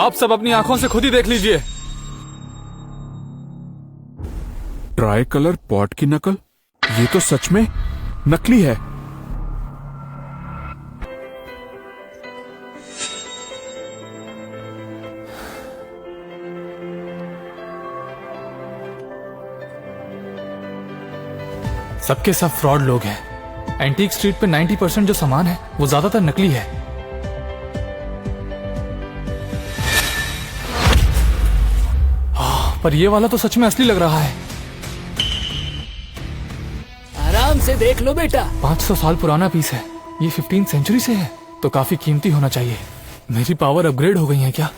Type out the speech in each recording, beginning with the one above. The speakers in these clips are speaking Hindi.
आप सब अपनी आंखों से खुद ही देख लीजिए। ट्राई कलर पॉट की नकल? ये तो सच में नकली है। सबके सब फ्रॉड लोग हैं। एंटीक स्ट्रीट पे 90% जो सामान है वो ज्यादातर नकली है। पर ये वाला तो सच में असली लग रहा है। आराम से देख लो बेटा। 500 साल पुराना पीस है। ये 15th सेंचुरी से है तो काफी कीमती होना चाहिए। मेरी पावर अपग्रेड हो गई है क्या?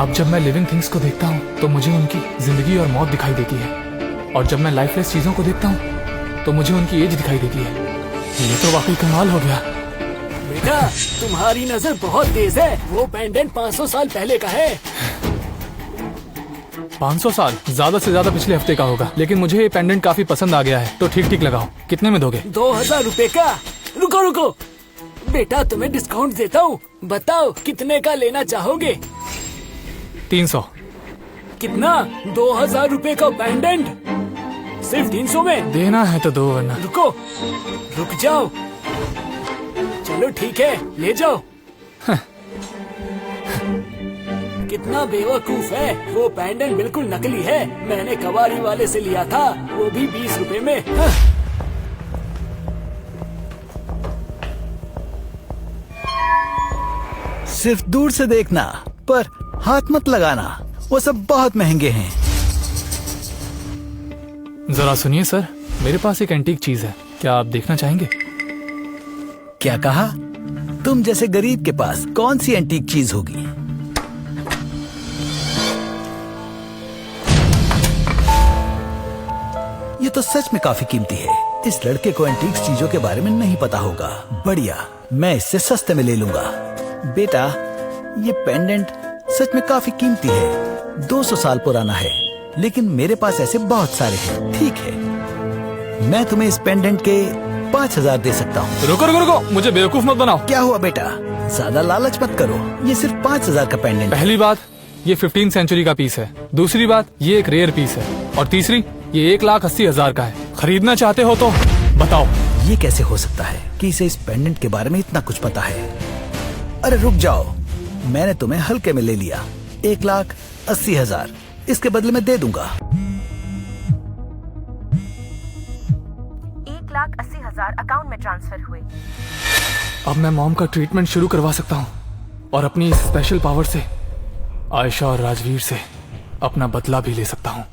अब जब मैं लिविंग थिंग्स को देखता हूँ तो मुझे उनकी जिंदगी और मौत दिखाई देती है, और जब मैं लाइफलेस चीजों को देखता हूँ तो मुझे उनकी एज दिखाई देती है। ये तो वाकई कमाल हो गया। बेटा तुम्हारी नजर बहुत तेज है। वो पेंडेंट 500 साल पहले का है। 500 साल? ज्यादा से ज्यादा पिछले हफ्ते का होगा, लेकिन मुझे ये पेंडेंट काफी पसंद आ गया है तो ठीक ठीक लगाओ। कितने में दोगे? 2000 रुपए का। रुको रुको बेटा, तुम्हें डिस्काउंट देता हूँ। बताओ कितने का लेना चाहोगे? 300। कितना? 2000 रुपए का पेंडेंट सिर्फ 300 में? देना है तो दो, वरना। रुको, रुक जाओ। चलो ठीक है, ले जाओ। कितना बेवकूफ है। वो पेंडेंट बिल्कुल नकली है। मैंने कबाड़ी वाले से लिया था, वो भी 20 रुपए में। सिर्फ दूर से देखना, पर हाथ मत लगाना, वो सब बहुत महंगे हैं। जरा सुनिए सर, मेरे पास एक एंटीक चीज है, क्या आप देखना चाहेंगे? क्या कहा? तुम जैसे गरीब के पास कौन सी एंटीक चीज होगी? ये तो सच में काफी कीमती है। इस लड़के को एंटीक चीजों के बारे में नहीं पता होगा। बढ़िया, मैं इससे सस्ते में ले लूंगा। बेटा ये पेंडेंट सच में काफी कीमती है। 200 साल पुराना है, लेकिन मेरे पास ऐसे बहुत सारे हैं। ठीक है, मैं तुम्हें इस पेंडेंट के 5000 दे सकता हूँ। रुको रुको रुको, मुझे बेवकूफ मत बनाओ। क्या हुआ बेटा, ज्यादा लालच मत करो। ये सिर्फ 5000 का पेंडेंट। पहली बात, ये 15th सेंचुरी का पीस है। दूसरी बात, ये एक रेयर पीस है। और तीसरी, ये 1,80,000 का है। खरीदना चाहते हो तो बताओ। ये कैसे हो सकता है कि इसे इस पेंडेंट के बारे में इतना कुछ पता है? अरे रुक जाओ, मैंने तुम्हें हल्के में ले लिया। 1,80,000 इसके बदले में दे दूंगा। 1,80,000 अकाउंट में ट्रांसफर हुए। अब मैं मॉम का ट्रीटमेंट शुरू करवा सकता हूँ और अपनी इस स्पेशल पावर से आयशा और राजवीर से अपना बदला भी ले सकता हूँ।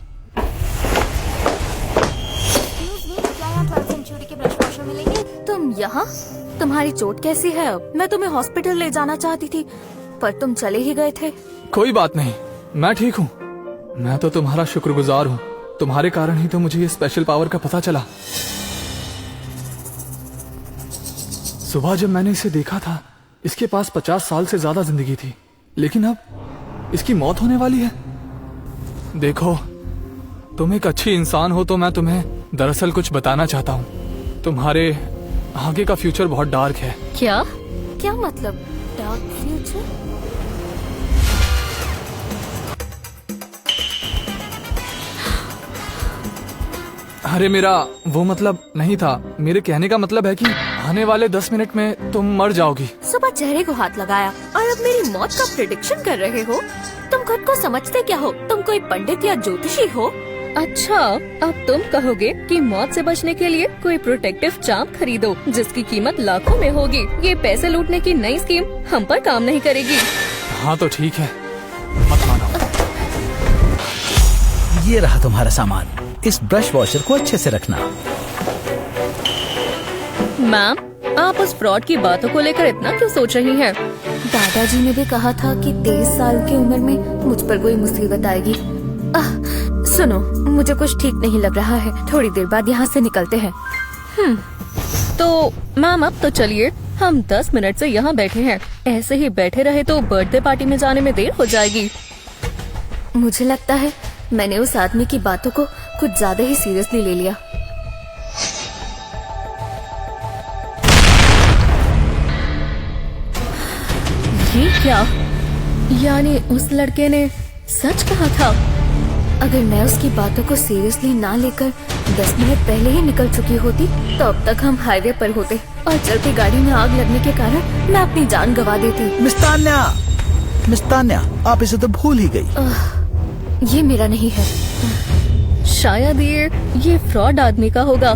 तुम यहाँ? तुम्हारी चोट कैसी है अब? मैं तुम्हें हॉस्पिटल ले जाना चाहती थी, पर तुम चले ही गए थे। कोई बात नहीं, मैं ठीक हूँ। मैं तो तुम्हारा शुक्रगुजार हूँ। तुम्हारे कारण ही तो मुझे ये स्पेशल पावर का पता चला। सुबह जब मैंने इसे देखा था, इसके पास 50 साल से ज्यादा जिंदगी थी, लेकिन अब इसकी मौत होने वाली है। देखो, तुम एक अच्छी इंसान हो तो मैं तुम्हें दरअसल कुछ बताना चाहता हूँ। तुम्हारे आगे का फ्यूचर बहुत डार्क है। क्या? क्या मतलब डार्क फ्यूचर? अरे मेरा वो मतलब नहीं था। मेरे कहने का मतलब है कि आने वाले 10 मिनट में तुम मर जाओगी। सुबह चेहरे को हाथ लगाया और अब मेरी मौत का प्रेडिक्शन कर रहे हो? तुम खुद को समझते क्या हो? तुम कोई पंडित या ज्योतिषी हो? अच्छा, अब तुम कहोगे कि मौत से बचने के लिए कोई प्रोटेक्टिव चार्म खरीदो जिसकी कीमत लाखों में होगी। ये पैसे लूटने की नई स्कीम हम पर काम नहीं करेगी। हाँ तो ठीक है, मत मानो। ये रहा तुम्हारा सामान। इस ब्रश वॉशर को अच्छे से रखना। मैम, आप उस फ्रॉड की बातों को लेकर इतना क्यों सोच रही हैं? दादाजी ने भी कहा था कि 23 साल की उम्र में मुझ पर कोई मुसीबत आएगी। सुनो, मुझे कुछ ठीक नहीं लग रहा है। थोड़ी देर बाद यहाँ से निकलते हैं। तो मैम अब तो चलिए, हम 10 मिनट से यहाँ बैठे हैं। ऐसे ही बैठे रहे तो बर्थडे पार्टी में जाने में देर हो जाएगी। मुझे लगता है मैंने उस आदमी की बातों को कुछ ज्यादा ही सीरियसली ले लिया। क्या यानी उस लड़के ने सच कहा था? अगर मैं उसकी बातों को सीरियसली ना लेकर 10 मिनट पहले ही निकल चुकी होती तो अब तक हम हाईवे पर होते और चलती गाड़ी में आग लगने के कारण मैं अपनी जान गंवा देती। मिस तान्या, आप इसे तो भूल ही गई। ये मेरा नहीं है। शायद ये फ्रॉड आदमी का होगा।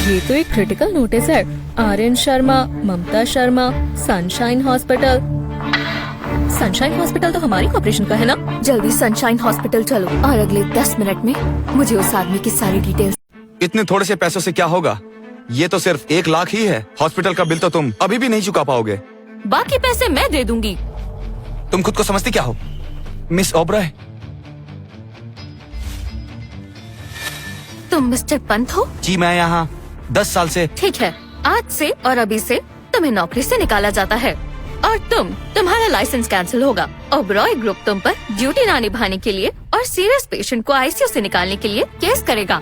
ये तो एक क्रिटिकल नोटिस है। Aryan Sharma, Mamta Sharma, Sunshine Hospital. Sunshine Hospital तो हमारी कॉर्पोरेशन का है ना? जल्दी सनशाइन हॉस्पिटल चलो और अगले 10 मिनट में मुझे उस आदमी की सारी डिटेल्स। इतने थोड़े से पैसों से क्या होगा? ये तो सिर्फ 1 लाख ही है। हॉस्पिटल का बिल तो तुम अभी भी नहीं चुका पाओगे। बाकी पैसे मैं दे दूंगी। तुम खुद को समझती क्या हो, मिस ओबराय? तुम मिस्टर पंत हो? जी, मैं यहाँ 10 साल से। ठीक है, आज से और अभी से तुम्हें नौकरी से निकाला जाता है और तुम्हारा लाइसेंस कैंसिल होगा। ओबरॉय ग्रुप तुम पर ड्यूटी ना निभाने के लिए और सीरियस पेशेंट को आईसीयू से निकालने के लिए केस करेगा।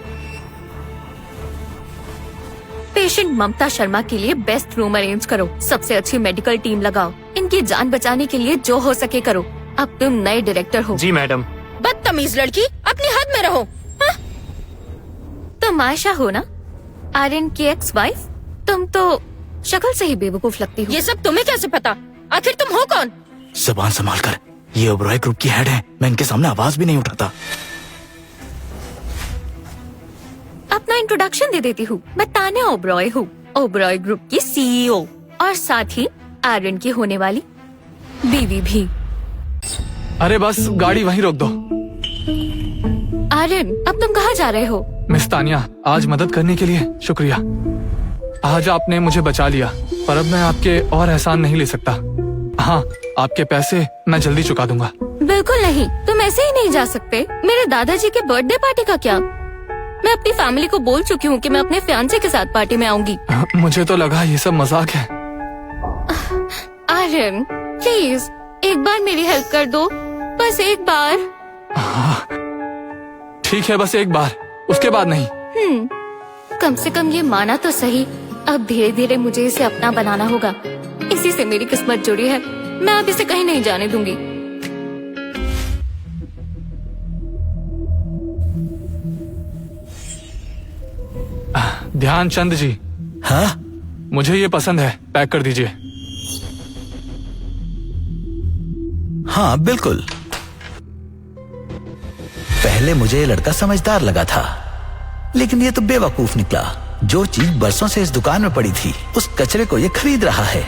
पेशेंट ममता शर्मा के लिए बेस्ट रूम अरेंज करो, सबसे अच्छी मेडिकल टीम लगाओ, इनकी जान बचाने के लिए जो हो सके करो। अब तुम नए डायरेक्टर हो। जी मैडम। बदतमीज लड़की, अपनी हद में रहो। हाँ? तुम आयशा हो ना, आर्यन की एक्स वाइफ? तुम तो शक्ल से ही बेवकूफ लगती हो। ये सब तुम्हें कैसे पता? आखिर तुम हो कौन? जुबान संभाल कर, ये ओबरॉय ग्रुप की हेड है। मैं इनके सामने आवाज भी नहीं उठाता। अपना इंट्रोडक्शन दे देती हूँ। मैं तान्या ओबरॉय हूँ, ओबरॉय ग्रुप की सीईओ और साथ ही आर्यन की होने वाली बीवी भी। अरे बस गाड़ी वहीं रोक दो। आर्यन, अब तुम कहाँ जा रहे हो? मिस तानिया, आज मदद करने के लिए शुक्रिया। आज आपने मुझे बचा लिया, पर अब मैं आपके और एहसान नहीं ले सकता। हाँ, आपके पैसे मैं जल्दी चुका दूंगा। बिल्कुल नहीं, तुम ऐसे ही नहीं जा सकते। मेरे दादाजी के बर्थडे पार्टी का क्या? मैं अपनी फैमिली को बोल चुकी हूँ कि मैं अपने फियांसे के साथ पार्टी में आऊंगी। मुझे तो लगा ये सब मजाक है। आर्यन, प्लीज एक बार मेरी हेल्प कर दो, बस एक बार। ठीक है, बस एक बार, उसके बाद नहीं। कम से कम ये माना तो सही। अब धीरे धीरे मुझे इसे अपना बनाना होगा। इसी से मेरी किस्मत जुड़ी है। मैं अब इसे कहीं नहीं जाने दूंगी। ध्यानचंद जी। हाँ? मुझे ये पसंद है, पैक कर दीजिए। हाँ बिल्कुल। पहले मुझे ये लड़का समझदार लगा था, लेकिन ये तो बेवकूफ निकला। जो चीज बरसों से इस दुकान में पड़ी थी, उस कचरे को ये खरीद रहा है।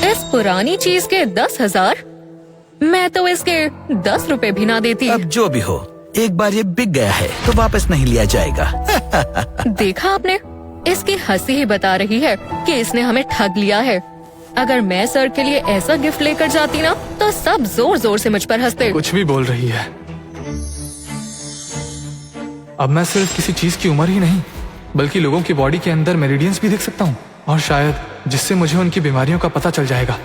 इस पुरानी चीज के 10,000? मैं तो इसके 10 रुपए भी ना देती। अब जो भी हो, एक बार ये बिक गया है तो वापस नहीं लिया जाएगा। देखा आपने, इसकी हंसी ही बता रही है कि इसने हमें ठग लिया है। अगर मैं सर के लिए ऐसा गिफ्ट लेकर जाती ना, तो सब जोर जोर से मुझ पर हंसते। कुछ भी बोल रही है। अब मैं सिर्फ किसी चीज की उम्र ही नहीं, बल्कि लोगों की बॉडी के अंदर मेरिडियंस भी देख सकता हूँ, और शायद जिससे मुझे उनकी बीमारियों का पता चल जाएगा।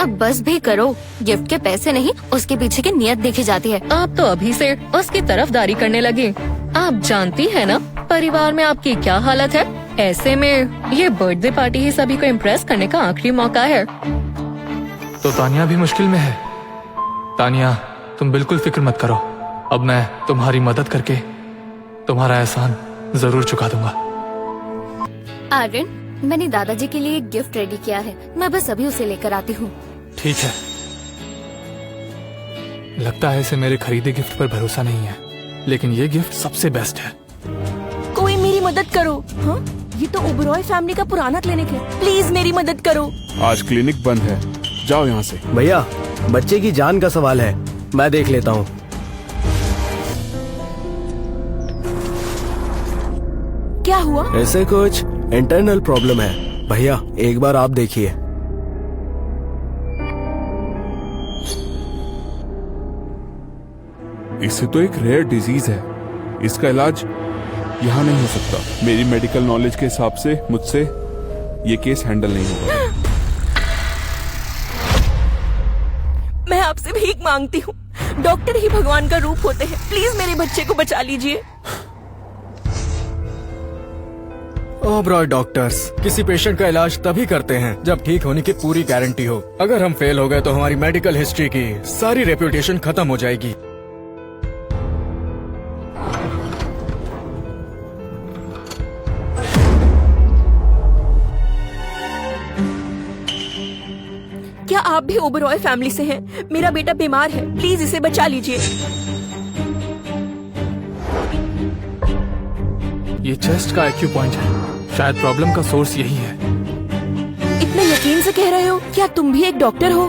अब बस भी करो। गिफ्ट के पैसे नहीं, उसके पीछे की नियत देखी जाती है। आप तो अभी से उसकी तरफदारी करने लगे। आप जानती है ना परिवार में आपकी क्या हालत है। ऐसे में ये बर्थडे पार्टी ही सभी को इम्प्रेस करने का आखिरी मौका है। तो तानिया भी मुश्किल में है। तानिया, तुम बिल्कुल फिक्र मत करो। अब मैं तुम्हारी मदद करके तुम्हारा एहसान जरूर चुका दूंगा। आर्यन, मैंने दादाजी के लिए एक गिफ्ट रेडी किया है। मैं बस अभी उसे लेकर आती हूँ। ठीक है। लगता है इसे मेरे खरीदे गिफ्ट पर भरोसा नहीं है, लेकिन ये गिफ्ट सबसे बेस्ट है। कोई मेरी मदद करो। हाँ? ये तो ओबरॉय फैमिली का पुराना क्लिनिक है। प्लीज मेरी मदद करो। आज क्लिनिक बंद है, जाओ यहाँ से। भैया, बच्चे की जान का सवाल है, मैं देख लेता हूँ। क्या हुआ? ऐसे कुछ इंटरनल प्रॉब्लम है भैया, एक बार आप देखिए। इसे तो एक रेयर डिजीज है, इसका इलाज यहाँ नहीं हो सकता। मेरी मेडिकल नॉलेज के हिसाब से मुझसे ये केस हैंडल नहीं होगा। मैं आपसे भीख मांगती हूँ। डॉक्टर ही भगवान का रूप होते हैं। प्लीज मेरे बच्चे को बचा लीजिए। ओबरॉय डॉक्टर्स किसी पेशेंट का इलाज तभी करते हैं जब ठीक होने की पूरी गारंटी हो। अगर हम फेल हो गए तो हमारी मेडिकल हिस्ट्री की सारी रेपुटेशन खत्म हो जाएगी। क्या आप भी ओबरॉय फैमिली से हैं? मेरा बेटा बीमार है, प्लीज इसे बचा लीजिए। ये चेस्ट का IQ पॉइंट है, शायद प्रॉब्लम का सोर्स यही है। इतने यकीन से कह रहे हो? क्या तुम भी एक डॉक्टर हो?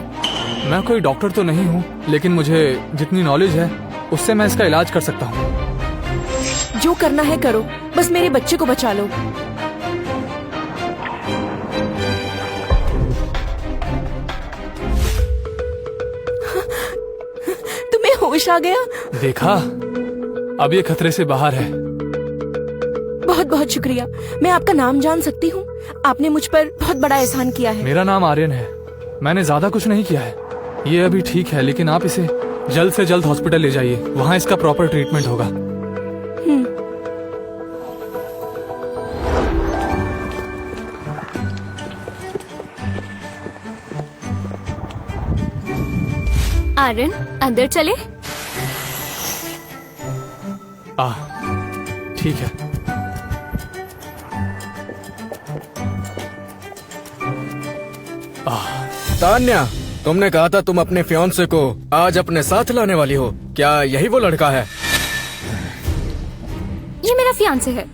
मैं कोई डॉक्टर तो नहीं हूँ, लेकिन मुझे जितनी नॉलेज है उससे मैं इसका इलाज कर सकता हूँ। जो करना है करो, बस मेरे बच्चे को बचा लो। तुम्हें होश आ गया? देखा, अब ये खतरे से बाहर है। बहुत बहुत शुक्रिया। मैं आपका नाम जान सकती हूँ? आपने मुझ पर बहुत बड़ा एहसान किया है। मेरा नाम आर्यन है। मैंने ज्यादा कुछ नहीं किया है। ये अभी ठीक है, लेकिन आप इसे जल्द से जल्द हॉस्पिटल ले जाइए, वहाँ इसका प्रॉपर ट्रीटमेंट होगा। आर्यन, अंदर चले। ठीक है। तान्या, तुमने कहा था तुम अपने फियांसे को आज अपने साथ लाने वाली हो। क्या यही वो लड़का है? ये मेरा फियांसे है।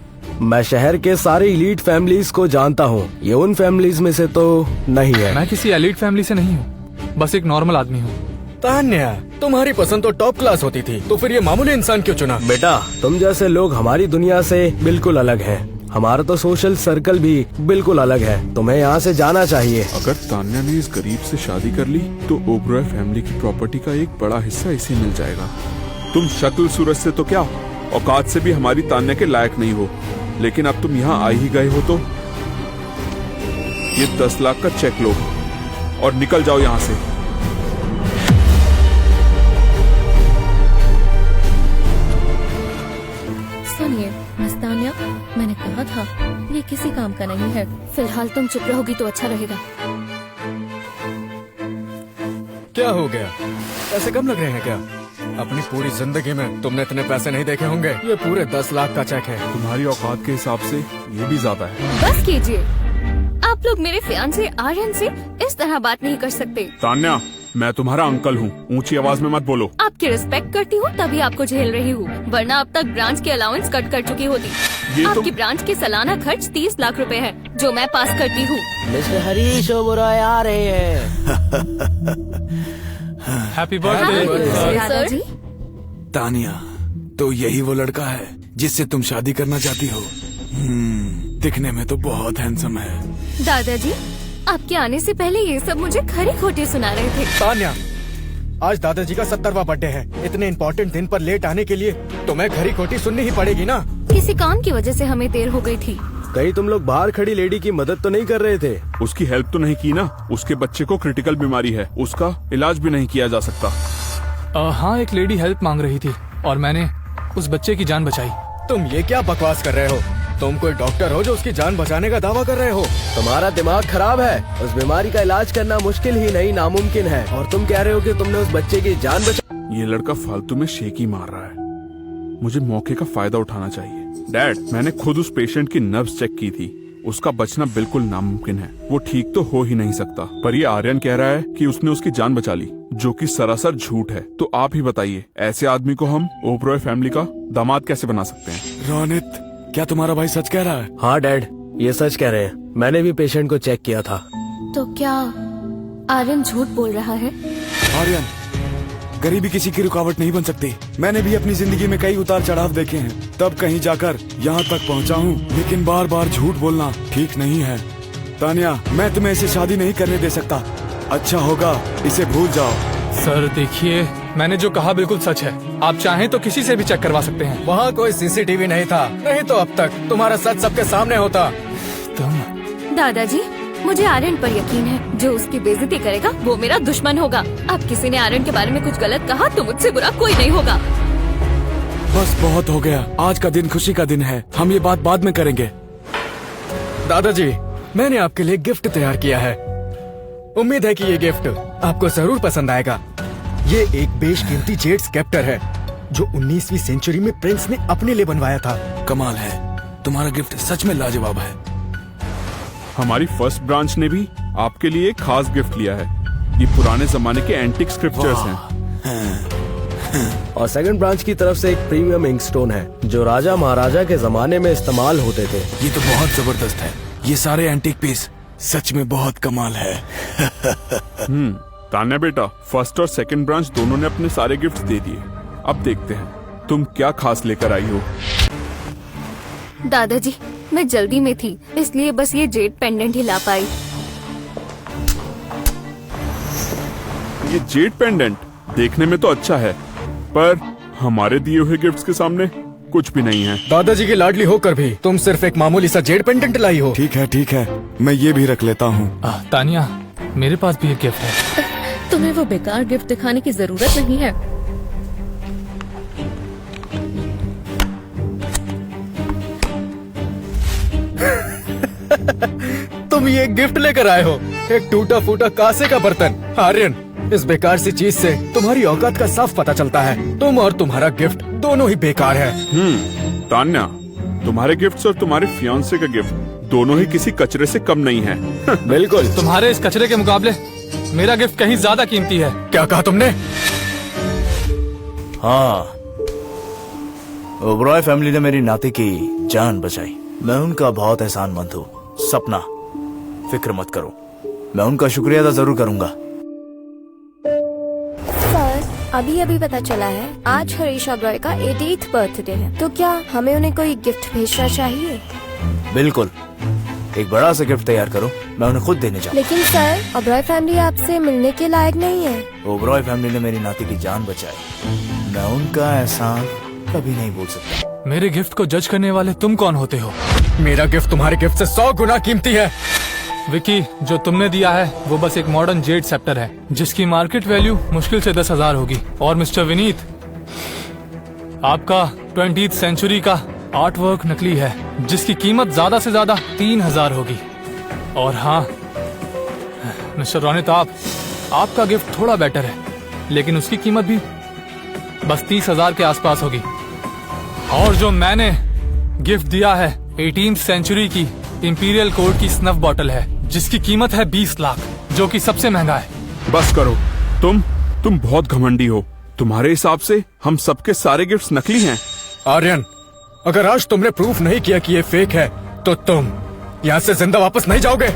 मैं शहर के सारे एलीट फैमिलीज को जानता हूँ, ये उन फैमिलीज में से तो नहीं है। मैं किसी एलीट फैमिली से नहीं हूँ, बस एक नॉर्मल आदमी हूँ। तान्या, तुम्हारी पसंद तो टॉप क्लास होती थी, तो फिर ये मामूली इंसान क्यों चुना? बेटा, तुम जैसे लोग हमारी दुनिया से बिल्कुल अलग हैं। हमारा तो सोशल सर्कल भी बिल्कुल अलग है। तुम्हें यहाँ से जाना चाहिए। अगर तान्या ने इस गरीब से शादी कर ली तो ओबरॉय फैमिली की प्रॉपर्टी का एक बड़ा हिस्सा इसे मिल जाएगा। तुम शक्ल सूरत से तो क्या, औकात से भी हमारी तान्या के लायक नहीं हो, लेकिन अब तुम यहाँ आ ही गए हो तो ये 10 लाख का चेक लो और निकल जाओ यहाँ से। सुनिए मस्तानिया, मैंने कहा था ये किसी काम का नहीं है। फिलहाल तुम चुप रहोगी तो अच्छा रहेगा। क्या हो गया? पैसे कम लग रहे हैं क्या? अपनी पूरी जिंदगी में तुमने इतने पैसे नहीं देखे होंगे। ये पूरे 10 लाख का चेक है। तुम्हारी औकात के हिसाब से ये भी ज्यादा है। बस कीजिए, आप लोग मेरे फियांसे आर्यन से इस तरह बात नहीं कर सकते। तान्या, मैं तुम्हारा अंकल हूँ, ऊंची आवाज में मत बोलो। आपकी रिस्पेक्ट करती हूँ तभी आपको झेल रही हूँ, वरना अब तक ब्रांच की अलाउंस कट कर चुकी होती। आपकी ब्रांच के सालाना खर्च 30 लाख रुपए है, जो मैं पास करती हूँ। मिस्टर हरीश ओबरॉय आ रहे हैं। Happy birthday sir. तानिया, तो यही वो लड़का है जिससे तुम शादी करना चाहती हो? दिखने में तो बहुत हैंडसम है। दादाजी, आपके आने से पहले ये सब मुझे खरी खोटी सुना रहे थे। तान्या, आज दादाजी का 70वां बर्थडे है। इतने इम्पोर्टेंट दिन पर लेट आने के लिए तुम्हें खरी खोटी सुननी ही पड़ेगी ना। किसी काम की वजह से हमें देर हो गई थी। कहीं तुम लोग बाहर खड़ी लेडी की मदद तो नहीं कर रहे थे? उसकी हेल्प तो नहीं की ना। उसके बच्चे को क्रिटिकल बीमारी है, उसका इलाज भी नहीं किया जा सकता। हाँ, एक लेडी हेल्प मांग रही थी और मैंने उस बच्चे की जान बचाई। तुम ये क्या बकवास कर रहे हो? तुम कोई डॉक्टर हो जो उसकी जान बचाने का दावा कर रहे हो? तुम्हारा दिमाग खराब है। उस बीमारी का इलाज करना मुश्किल ही नहीं, नामुमकिन है। और तुम कह रहे हो कि तुमने उस बच्चे की जान बचा। ये लड़का फालतू में शेकी मार रहा है। मुझे मौके का फायदा उठाना चाहिए। डैड, मैंने खुद उस पेशेंट की नब्ज चेक की थी। उसका बचना बिल्कुल नामुमकिन है। वो ठीक तो हो ही नहीं सकता। पर ये आर्यन कह रहा है कि उसने उसकी जान बचा ली, जो कि सरासर झूठ है। तो आप ही बताइए, ऐसे आदमी को हम ओबरॉय फैमिली का दामाद कैसे बना सकते हैं? रोनित, क्या तुम्हारा भाई सच कह रहा है? हाँ डैड, ये सच कह रहे हैं। मैंने भी पेशेंट को चेक किया था। तो क्या आर्यन झूठ बोल रहा है? आर्यन, गरीबी किसी की रुकावट नहीं बन सकती। मैंने भी अपनी जिंदगी में कई उतार चढ़ाव देखे हैं, तब कहीं जाकर यहाँ तक पहुँचा हूँ। लेकिन बार बार झूठ बोलना ठीक नहीं है। तान्या, मैं तुम्हें इसे शादी नहीं करने दे सकता। अच्छा होगा इसे भूल जाओ। सर देखिए, मैंने जो कहा बिल्कुल सच है। आप चाहें तो किसी से भी चेक करवा सकते हैं। वहाँ कोई CCTV नहीं था, नहीं तो अब तक तुम्हारा सच सबके सामने होता। तुम दादाजी, मुझे आर्यन पर यकीन है। जो उसकी बेइज्जती करेगा वो मेरा दुश्मन होगा। अब किसी ने आर्यन के बारे में कुछ गलत कहा तो मुझसे बुरा कोई नहीं होगा। बस बहुत हो गया। आज का दिन खुशी का दिन है। हम ये बात बाद में करेंगे। दादाजी, मैंने आपके लिए गिफ्ट तैयार किया है। उम्मीद है कि ये गिफ्ट आपको जरूर पसंद आएगा। ये एक बेशकीमती जेड स्केप्टर है जो 19वीं सेंचुरी में प्रिंस ने अपने लिए बनवाया था। कमाल है, तुम्हारा गिफ्ट सच में लाजवाब है। हमारी फर्स्ट ब्रांच ने भी आपके लिए एक खास गिफ्ट लिया है। ये पुराने जमाने के एंटिक स्क्रिप्चर्स हैं। और सेकंड ब्रांच की तरफ से एक प्रीमियम इंकस्टोन है जो राजा महाराजा के जमाने में इस्तेमाल होते थे। ये तो बहुत जबरदस्त है। ये सारे एंटीक पीस सच में बहुत कमाल है। तान्या बेटा, फर्स्ट और सेकंड ब्रांच दोनों ने अपने सारे गिफ्ट दे दिए। अब देखते हैं तुम क्या खास लेकर आई हो। दादाजी, मैं जल्दी में थी इसलिए बस ये जेड पेंडेंट ही ला पाई। ये जेड पेंडेंट देखने में तो अच्छा है, पर हमारे दिए हुए गिफ्ट्स के सामने कुछ भी नहीं है। दादाजी की लाडली होकर भी तुम सिर्फ एक मामूली सा जेड पेंडेंट लाई हो। ठीक है, मैं ये भी रख लेता हूँ। तानिया, मेरे पास भी एक गिफ्ट है। तुम्हें वो बेकार गिफ्ट दिखाने की जरूरत नहीं है। तुम ये गिफ्ट लेकर आए हो, एक टूटा फूटा कांसे का बर्तन। आर्यन, इस बेकार सी चीज से तुम्हारी औकात का साफ पता चलता है। तुम और तुम्हारा गिफ्ट दोनों ही बेकार है। तान्या, तुम्हारे गिफ्ट्स और तुम्हारे फियांसे का गिफ्ट दोनों ही किसी कचरे से कम नहीं है। बिल्कुल। तुम्हारे इस कचरे के मुकाबले मेरा गिफ्ट कहीं ज्यादा कीमती है। क्या कहा तुमने? हाँ, ओबरॉय फैमिली ने मेरी नाती की जान बचाई। मैं उनका बहुत एहसानमंद हूँ। सपना, फिक्र मत करो, मैं उनका शुक्रिया अदा जरूर करूंगा। अभी अभी पता चला है आज हरीश ओबरॉय का 80th बर्थडे है, तो क्या हमें उन्हें कोई गिफ्ट भेजना चाहिए? बिल्कुल, एक बड़ा सा गिफ्ट तैयार करो, मैं उन्हें खुद देने जाऊँ। लेकिन सर, ओबरॉय फैमिली आपसे मिलने के लायक नहीं है। ओबरॉय फैमिली ने मेरी नाती की जान बचाई, मैं उनका एहसान कभी नहीं भूल सकता। मेरे गिफ्ट को जज करने वाले तुम कौन होते हो? मेरा गिफ्ट तुम्हारे गिफ्ट से 100 गुना कीमती है। विकी, जो तुमने दिया है वो बस एक मॉडर्न जेड सेप्टर है जिसकी मार्केट वैल्यू मुश्किल से 10,000 होगी। और मिस्टर विनीत, आपका 20th सेंचुरी का आर्ट वर्क नकली है जिसकी कीमत ज्यादा से ज्यादा 3,000 होगी। और हाँ मिस्टर रोनित, आपका गिफ्ट थोड़ा बेटर है लेकिन उसकी कीमत भी बस 30,000 के आसपास होगी। और जो मैंने गिफ्ट दिया है 18th सेंचुरी की इंपीरियल कोड की स्नफ बॉटल है जिसकी कीमत है 20 लाख, जो कि सबसे महंगा है। बस करो, तुम बहुत घमंडी हो। तुम्हारे हिसाब से हम सबके सारे गिफ्ट्स नकली हैं। आर्यन, अगर आज तुमने प्रूफ नहीं किया कि ये फेक है तो तुम यहाँ से जिंदा वापस नहीं जाओगे।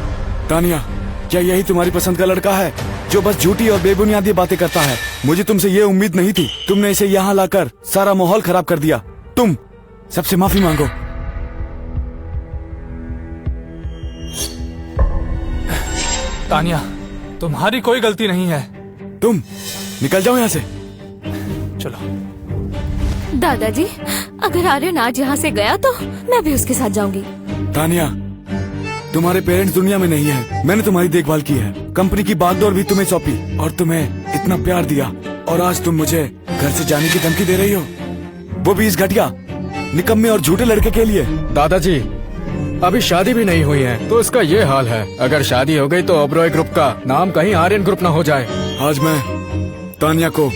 तानिया, क्या यही तुम्हारी पसंद का लड़का है जो बस झूठी और बेबुनियादी बातें करता है? मुझे तुमसे ये उम्मीद नहीं थी। तुमने इसे यहाँ लाकर सारा माहौल खराब कर दिया। तुम सबसे माफी मांगो। तानिया, तुम्हारी कोई गलती नहीं है। तुम निकल जाओ यहाँ से। चलो। दादाजी, अगर आर्यन आज यहाँ से गया तो मैं भी उसके साथ जाऊंगी। तानिया, तुम्हारे पेरेंट्स दुनिया में नहीं है। मैंने तुम्हारी देखभाल की है, कंपनी की बागडोर भी तुम्हें सौंपी और तुम्हें इतना प्यार दिया, और आज तुम मुझे घर से जाने की धमकी दे रही हो, वो भी इस घटिया, निकम्मे और झूठे लड़के के लिए। दादाजी, अभी शादी भी नहीं हुई है तो इसका ये हाल है। अगर शादी हो गई तो ओबरॉय ग्रुप का नाम कहीं आर्यन ग्रुप ना हो जाए। आज मैं तानिया को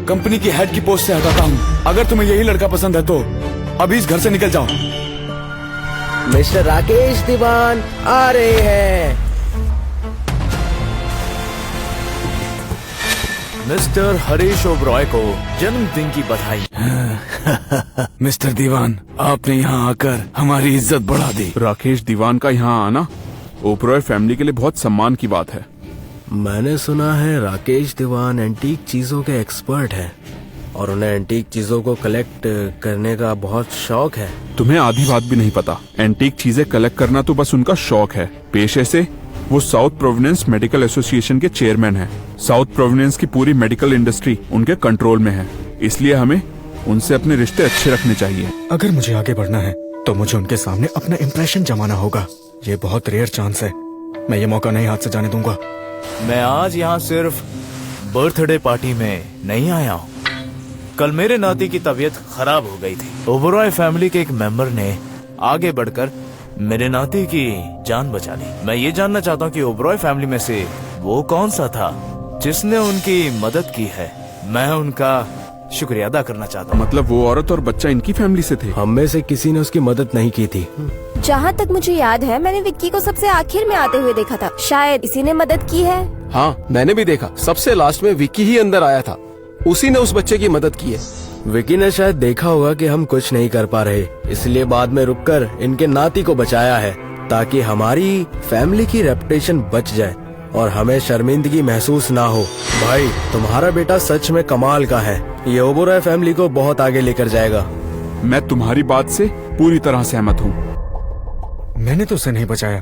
कंपनी की हेड की पोस्ट से हटाता हूँ। अगर तुम्हें यही लड़का पसंद है तो अभी इस घर से निकल जाओ। मिस्टर राकेश दीवान आ रहे हैं। मिस्टर हरीश ओबरॉय को जन्मदिन की बधाई। मिस्टर दीवान, आपने यहाँ आकर हमारी इज्जत बढ़ा दी। राकेश दीवान का यहाँ आना ओबरॉय फैमिली के लिए बहुत सम्मान की बात है। मैंने सुना है राकेश दीवान एंटीक चीजों के एक्सपर्ट हैं और उन्हें एंटीक चीजों को कलेक्ट करने का बहुत शौक है। तुम्हें आधी बात भी नहीं पता। एंटीक चीजें कलेक्ट करना तो बस उनका शौक है। पेशे से वो साउथ प्रोविडेंस मेडिकल एसोसिएशन के चेयरमैन हैं। साउथ प्रोविडेंस की पूरी मेडिकल इंडस्ट्री उनके कंट्रोल में है, इसलिए हमें उनसे अपने रिश्ते अच्छे रखने चाहिए। अगर मुझे आगे बढ़ना है तो मुझे उनके सामने अपना इम्प्रेशन जमाना होगा। ये बहुत रेयर चांस है, मैं ये मौका नहीं हाथ से जाने दूंगा। मैं आज यहाँ सिर्फ बर्थडे पार्टी में नहीं आया हूँ। कल मेरे नाती की तबीयत खराब हो गई थी। ओबरॉय फैमिली के एक मेंबर ने आगे बढ़कर मेरे नाती की जान बचा ली। मैं ये जानना चाहता हूँ कि ओबरॉय फैमिली में से वो कौन सा था जिसने उनकी मदद की है। मैं उनका शुक्रिया अदा करना चाहता हूँ। मतलब वो औरत और बच्चा इनकी फैमिली से थे? हम में से किसी ने उसकी मदद नहीं की थी। जहाँ तक मुझे याद है मैंने विक्की को सबसे आखिर में आते हुए देखा था। शायद इसी ने मदद की है। हाँ, मैंने भी देखा। सबसे लास्ट में विक्की ही अंदर आया था, उसी ने उस बच्चे की मदद की है। विकी ने शायद देखा होगा कि हम कुछ नहीं कर पा रहे, इसलिए बाद में रुककर इनके नाती को बचाया है, ताकि हमारी फैमिली की रेपुटेशन बच जाए और हमें शर्मिंदगी महसूस ना हो। भाई, तुम्हारा बेटा सच में कमाल का है। ये ओबरॉय फैमिली को बहुत आगे लेकर जाएगा। मैं तुम्हारी बात से पूरी तरह सहमत हूँ। मैंने तो उसे नहीं बचाया।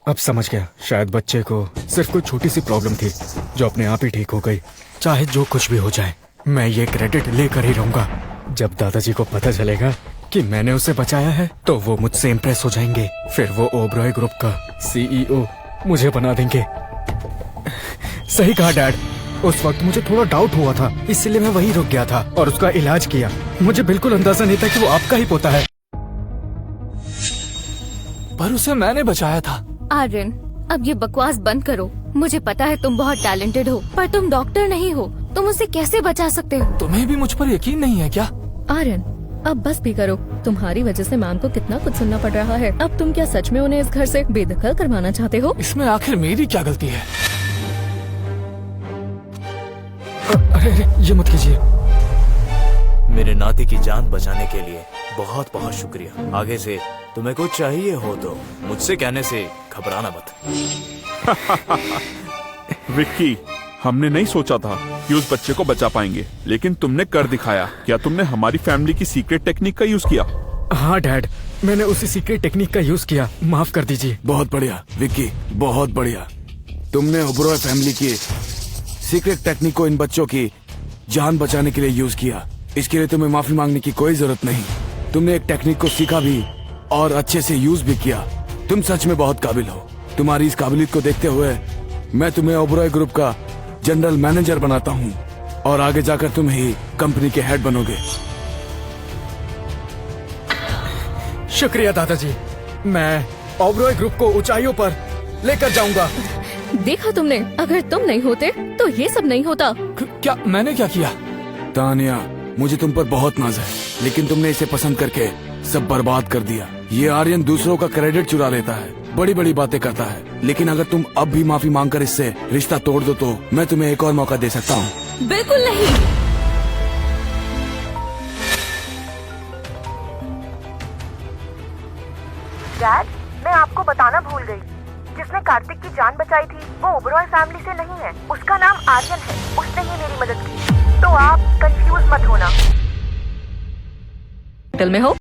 अब समझ गया, शायद बच्चे को सिर्फ कोई छोटी सी प्रॉब्लम थी जो अपने आप ही ठीक हो गई। चाहे जो कुछ भी हो जाए, मैं ये क्रेडिट लेकर ही रहूंगा। जब दादाजी को पता चलेगा कि मैंने उसे बचाया है तो वो मुझसे इम्प्रेस हो जाएंगे। फिर वो ओबरॉय ग्रुप का CEO मुझे बना देंगे। सही कहा डैड। उस वक्त मुझे थोड़ा डाउट हुआ था, इसलिए मैं वहीं रुक गया था और उसका इलाज किया। मुझे बिल्कुल अंदाजा नहीं था कि वो आपका ही पोता है। पर उसे मैंने बचाया था। आर्यन, अब ये बकवास बंद करो। मुझे पता है तुम बहुत टैलेंटेड हो, पर तुम डॉक्टर नहीं हो। तुम उसे कैसे बचा सकते हो? तुम्हें भी मुझ पर यकीन नहीं है क्या? आर्यन, अब बस भी करो। तुम्हारी वजह से मैम को कितना कुछ सुनना पड़ रहा है। अब तुम क्या सच में उन्हें इस घर से बेदखल करवाना चाहते हो? इसमें आखिर मेरी क्या गलती है? अरे ये मत कीजिए। मेरे नाती की जान बचाने के लिए बहुत बहुत शुक्रिया। आगे से तुम्हें कुछ चाहिए हो तो मुझसे कहने से घबराना मत। विक्की, हमने नहीं सोचा था कि उस बच्चे को बचा पाएंगे, लेकिन तुमने कर दिखाया। क्या तुमने हमारी फैमिली की सीक्रेट टेक्निक का यूज किया? हाँ डैड, मैंने उसी सीक्रेट टेक्निक का यूज किया। माफ कर दीजिए। बहुत बढ़िया विक्की, बहुत बढ़िया। तुमने ओबरॉय फैमिली की सीक्रेट टेक्निक को इन बच्चों की जान बचाने के लिए यूज किया। इसके लिए तुम्हें माफी मांगने की कोई जरूरत नहीं। तुमने एक टेक्निक को सीखा भी और अच्छे से यूज भी किया। तुम सच में बहुत काबिल हो। तुम्हारी इस काबिलियत को देखते हुए मैं तुम्हें ओबरॉय ग्रुप का जनरल मैनेजर बनाता हूँ और आगे जाकर तुम ही कंपनी के हेड बनोगे। शुक्रिया दादाजी। मैं ओबरॉय ग्रुप को ऊंचाइयों पर लेकर जाऊंगा। देखा तुमने, अगर तुम नहीं होते तो ये सब नहीं होता। क्या मैंने क्या किया? तानिया, मुझे तुम पर बहुत नाज है, लेकिन तुमने इसे पसंद करके सब बर्बाद कर दिया। ये आर्यन दूसरों का क्रेडिट चुरा लेता है, बड़ी बड़ी बातें करता है, लेकिन अगर तुम अब भी माफी मांगकर इससे रिश्ता तोड़ दो तो मैं तुम्हें एक और मौका दे सकता हूँ। बिल्कुल नहीं। डैड, मैं आपको बताना भूल गई, जिसने कार्तिक की जान बचाई थी वो ओबरॉय फैमिली से नहीं है। उसका नाम आर्यन है। उसने ही मेरी मदद की। तो आप कंफ्यूज मत होना। होटल में हो?